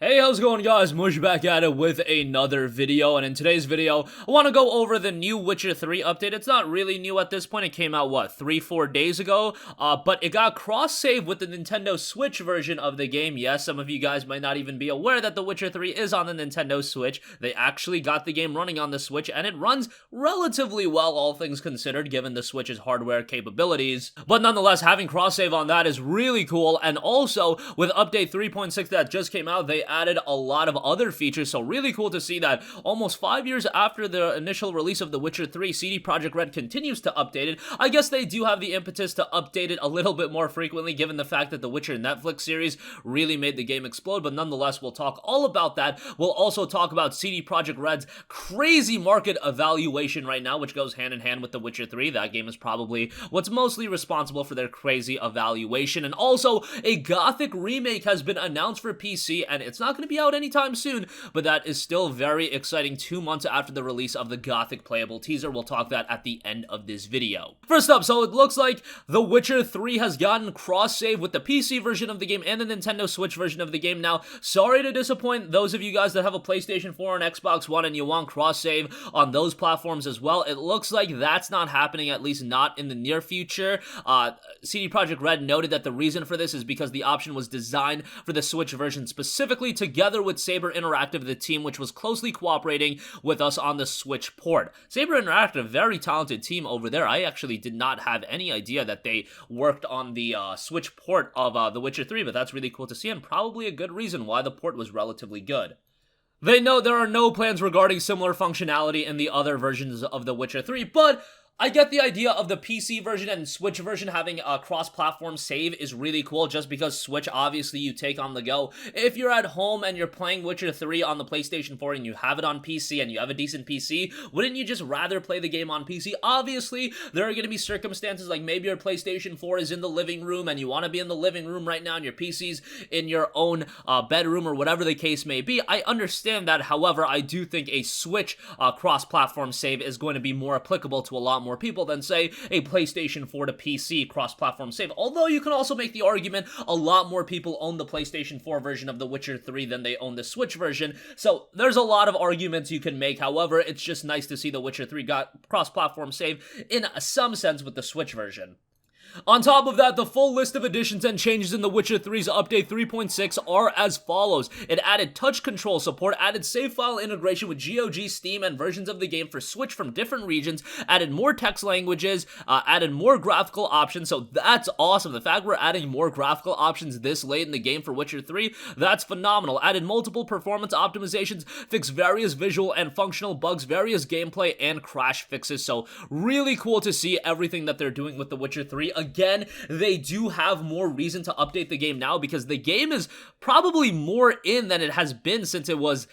Hey, how's it going, guys? Mush back at it with another video, and in today's video, I want to go over the new Witcher 3 update. It's not really new at this point. It came out, 3-4 days ago? But it got cross-save with the Nintendo Switch version of the game. Yes, some of you guys might not even be aware that the Witcher 3 is on the Nintendo Switch. They actually got the game running on the Switch, and it runs relatively well, all things considered, given the Switch's hardware capabilities. But nonetheless, having cross-save on that is really cool, and also, with Update 3.6 that just came out, they added a lot of other features, so really cool to see that almost 5 years after the initial release of The Witcher 3, CD Projekt Red continues to update it. I guess they do have the impetus to update it a little bit more frequently, given the fact that the Witcher Netflix series really made the game explode, but nonetheless, we'll talk all about that. We'll also talk about CD Projekt Red's crazy market evaluation right now, which goes hand in hand with The Witcher 3. That game is probably what's mostly responsible for their crazy evaluation, and also a Gothic Remake has been announced for PC, and it's not going to be out anytime soon, but that is still very exciting 2 months after the release of the Gothic playable teaser. We'll talk that at the end of this video. First up, so it looks like The Witcher 3 has gotten cross-save with the PC version of the game and the Nintendo Switch version of the game. Now, sorry to disappoint those of you guys that have a PlayStation 4 and Xbox One and you want cross-save on those platforms as well. It looks like that's not happening, at least not in the near future. CD Projekt Red noted that the reason for this is because the option was designed for the Switch version specifically, together with Saber Interactive, the team which was closely cooperating with us on the Switch port. Saber Interactive, very talented team over there. I actually did not have any idea that they worked on the Switch port of The Witcher 3, but that's really cool to see, and probably a good reason why the port was relatively good. They know there are no plans regarding similar functionality in the other versions of The Witcher 3, but I get the idea of the PC version and Switch version having a cross-platform save is really cool, just because Switch, obviously, you take on the go. If you're at home and you're playing Witcher 3 on the PlayStation 4 and you have it on PC and you have a decent PC, wouldn't you just rather play the game on PC? Obviously, there are going to be circumstances like maybe your PlayStation 4 is in the living room and you want to be in the living room right now and your PC's in your own bedroom or whatever the case may be. I understand that. However, I do think a Switch cross-platform save is going to be more applicable to a lot more people than, say, a PlayStation 4 to PC cross-platform save. Although you can also make the argument a lot more people own the PlayStation 4 version of The Witcher 3 than they own the Switch version, so there's a lot of arguments you can make. However, it's just nice to see The Witcher 3 got cross-platform save in some sense with the Switch version. On top of that, the full list of additions and changes in The Witcher 3's Update 3.6 are as follows. It added touch control support, added save file integration with GOG, Steam, and versions of the game for Switch from different regions, added more text languages, added more graphical options, so that's awesome. The fact we're adding more graphical options this late in the game for Witcher 3, that's phenomenal. Added multiple performance optimizations, fixed various visual and functional bugs, various gameplay and crash fixes, so really cool to see everything that they're doing with The Witcher 3. Again, they do have more reason to update the game now because the game is probably more in than it has been since it was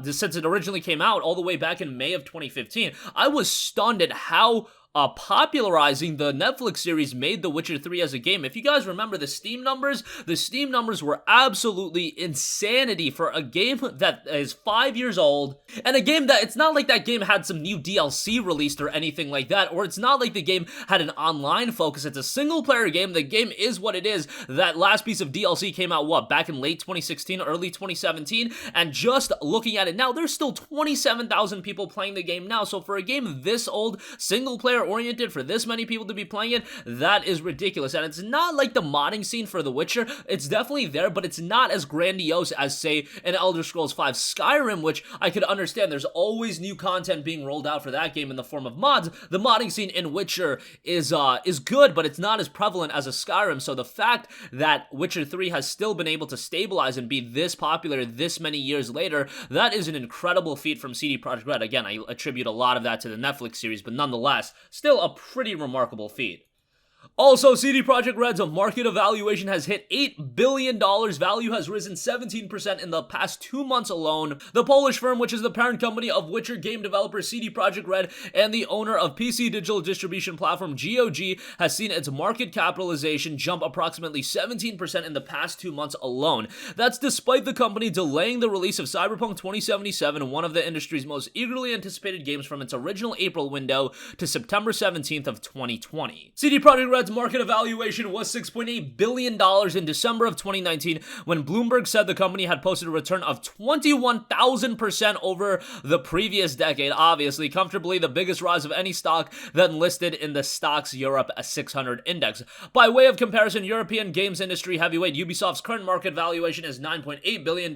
since it originally came out all the way back in May of 2015. I was stunned at how popularizing the Netflix series made The Witcher 3 as a game. If you guys remember the Steam numbers were absolutely insanity for a game that is 5 years old, and a game that, it's not like that game had some new DLC released or anything like that, or it's not like the game had an online focus. It's a single-player game. The game is what it is. That last piece of DLC came out, back in late 2016, early 2017, and just looking at it now, there's still 27,000 people playing the game now, so for a game this old, single-player oriented, for this many people to be playing it, that is ridiculous. And it's not like the modding scene for The Witcher. It's definitely there, but it's not as grandiose as, say, an Elder Scrolls V Skyrim, which I could understand. There's always new content being rolled out for that game in the form of mods. The modding scene in Witcher is good, but it's not as prevalent as a Skyrim. So the fact that Witcher 3 has still been able to stabilize and be this popular this many years later, that is an incredible feat from CD Projekt Red. Again, I attribute a lot of that to the Netflix series, but nonetheless, still a pretty remarkable feat. Also, CD Projekt Red's market evaluation has hit $8 billion. Value has risen 17% in the past 2 months alone. The Polish firm, which is the parent company of Witcher game developer CD Projekt Red and the owner of PC digital distribution platform GOG, has seen its market capitalization jump approximately 17% in the past 2 months alone. That's despite the company delaying the release of Cyberpunk 2077, one of the industry's most eagerly anticipated games, from its original April window to September 17th of 2020. CD Projekt Red's market evaluation was $6.8 billion in December of 2019 when Bloomberg said the company had posted a return of 21,000% over the previous decade, obviously comfortably the biggest rise of any stock then listed in the Stocks Europe 600 index. By way of comparison, European games industry heavyweight Ubisoft's current market valuation is $9.8 billion,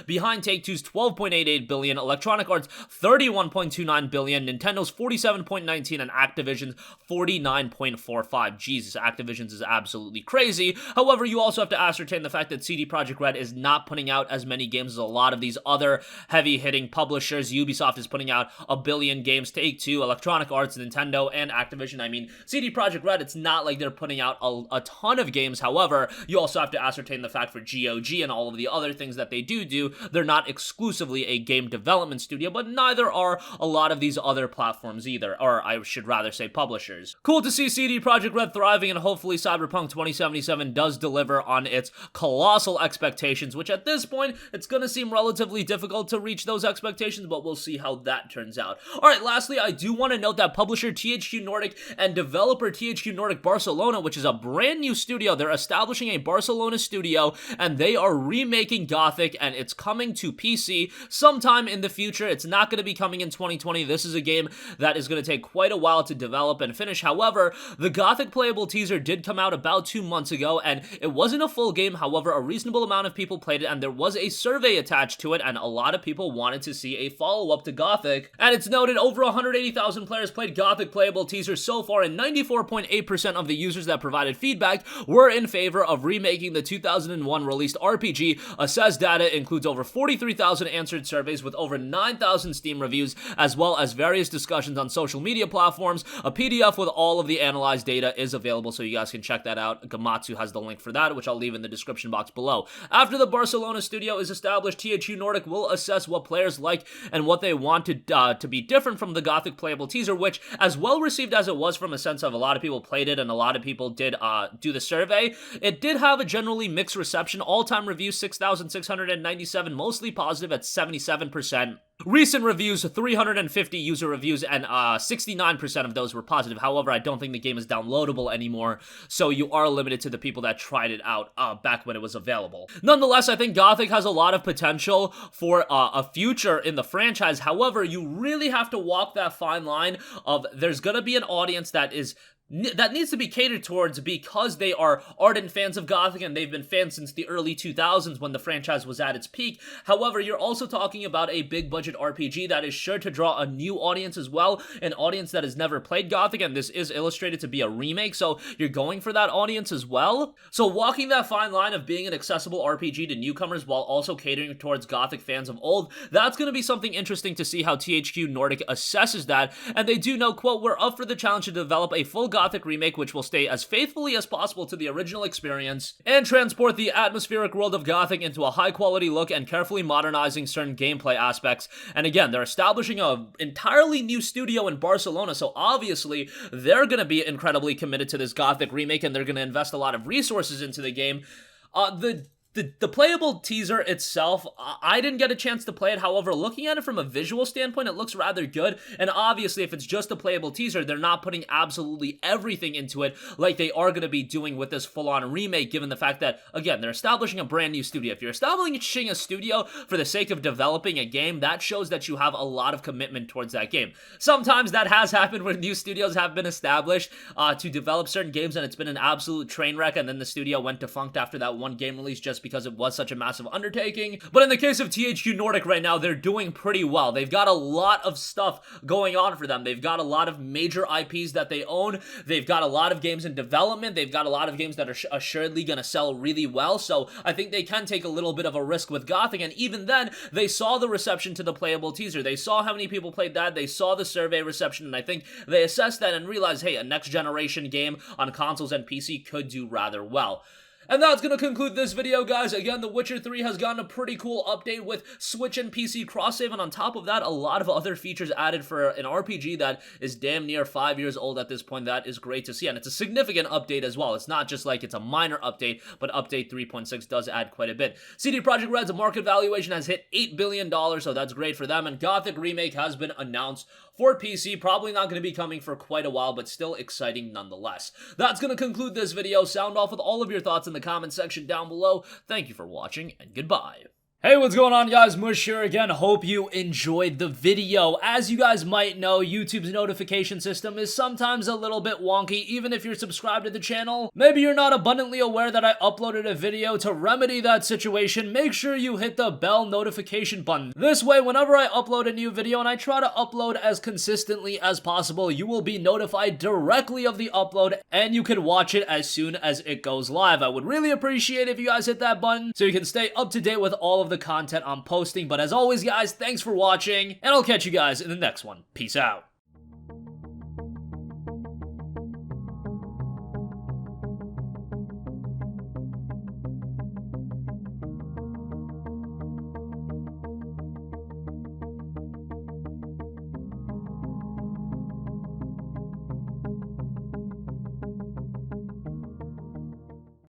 behind Take-Two's $12.88 billion, Electronic Arts $31.29 billion, Nintendo's $47.19, and Activision's $49.45. Jesus, Activision's is absolutely crazy. However, you also have to ascertain the fact that CD Projekt Red is not putting out as many games as a lot of these other heavy-hitting publishers. Ubisoft is putting out a billion games, Take-Two, Electronic Arts, Nintendo, and Activision. I mean, CD Projekt Red, it's not like they're putting out a ton of games. However, you also have to ascertain the fact for GOG and all of the other things that they do, they're not exclusively a game development studio, but neither are a lot of these other platforms either, or I should rather say publishers. Cool to see CD Projekt Red thriving, and hopefully Cyberpunk 2077 does deliver on its colossal expectations, which at this point, it's gonna seem relatively difficult to reach those expectations, but we'll see how that turns out. Alright, lastly, I do want to note that publisher THQ Nordic and developer THQ Nordic Barcelona, which is a brand new studio, they're establishing a Barcelona studio, and they are remaking Gothic, and it's coming to PC sometime in the future. It's not going to be coming in 2020. This is a game that is going to take quite a while to develop and finish. However, the Gothic playable teaser did come out about 2 months ago, and it wasn't a full game. However, a reasonable amount of people played it, and there was a survey attached to it, and a lot of people wanted to see a follow-up to Gothic. And it's noted over 180,000 players played Gothic playable teaser so far, and 94.8% of the users that provided feedback were in favor of remaking the 2001 released RPG. Assessed data includes over 43,000 answered surveys with over 9,000 Steam reviews, as well as various discussions on social media platforms. A PDF with all of the analyzed data is available, so you guys can check that out. Gamatsu has the link for that, which I'll leave in the description box below. After the Barcelona studio is established, THQ Nordic will assess what players like and what they want to be different from the Gothic playable teaser, which, as well received as it was from a sense of a lot of people played it and a lot of people did do the survey, it did have a generally mixed reception. All-time reviews 6,697, mostly positive at 77%. Recent reviews, 350 user reviews, and 69% of those were positive. However, I don't think the game is downloadable anymore, so you are limited to the people that tried it out back when it was available. Nonetheless, I think Gothic has a lot of potential for a future in the franchise. However, you really have to walk that fine line of there's gonna be an audience that needs to be catered towards because they are ardent fans of Gothic and they've been fans since the early 2000s when the franchise was at its peak. However, you're also talking about a big budget RPG that is sure to draw a new audience as well, an audience that has never played Gothic, and this is illustrated to be a remake, so you're going for that audience as well. So walking that fine line of being an accessible RPG to newcomers while also catering towards Gothic fans of old, that's going to be something interesting to see how THQ Nordic assesses that. And they do know, quote, "We're up for the challenge to develop a full Gothic remake which will stay as faithfully as possible to the original experience and transport the atmospheric world of Gothic into a high-quality look and carefully modernizing certain gameplay aspects." And again, they're establishing an entirely new studio in Barcelona, so obviously they're going to be incredibly committed to this Gothic remake and they're going to invest a lot of resources into the game. The playable teaser itself, I didn't get a chance to play it. However, looking at it from a visual standpoint, it looks rather good. And obviously, if it's just a playable teaser, they're not putting absolutely everything into it like they are going to be doing with this full-on remake, given the fact that, again, they're establishing a brand new studio. If you're establishing a studio for the sake of developing a game, that shows that you have a lot of commitment towards that game. Sometimes that has happened when new studios have been established to develop certain games, and it's been an absolute train wreck, and then the studio went defunct after that one game release just because it was such a massive undertaking. But in the case of THQ Nordic right now, they're doing pretty well. They've got a lot of stuff going on for them. They've got a lot of major IPs that they own. They've got a lot of games in development. They've got a lot of games that are assuredly going to sell really well. So I think they can take a little bit of a risk with Gothic. And even then, they saw the reception to the playable teaser. They saw how many people played that. They saw the survey reception. And I think they assessed that and realized, hey, a next generation game on consoles and PC could do rather well. And that's gonna conclude this video, guys. Again, The Witcher 3 has gotten a pretty cool update with Switch and PC cross-save, and on top of that, a lot of other features added for an RPG that is damn near 5 years old at this point. That is great to see, and it's a significant update as well. It's not just like it's a minor update, but update 3.6 does add quite a bit. CD Projekt Red's market valuation has hit $8 billion, so that's great for them, and Gothic Remake has been announced for PC. Probably not going to be coming for quite a while, but still exciting nonetheless. That's going to conclude this video. Sound off with all of your thoughts in the comment section down below. Thank you for watching, and goodbye. Hey, what's going on, guys? Mush here again. Hope you enjoyed the video. As you guys might know, YouTube's notification system is sometimes a little bit wonky, even if you're subscribed to the channel. Maybe you're not abundantly aware that I uploaded a video. To remedy that situation, make sure you hit the bell notification button. This way, whenever I upload a new video, and I try to upload as consistently as possible, you will be notified directly of the upload, and you can watch it as soon as it goes live. I would really appreciate if you guys hit that button so you can stay up to date with all of the content I'm posting. But as always, guys, thanks for watching, and I'll catch you guys in the next one. Peace out.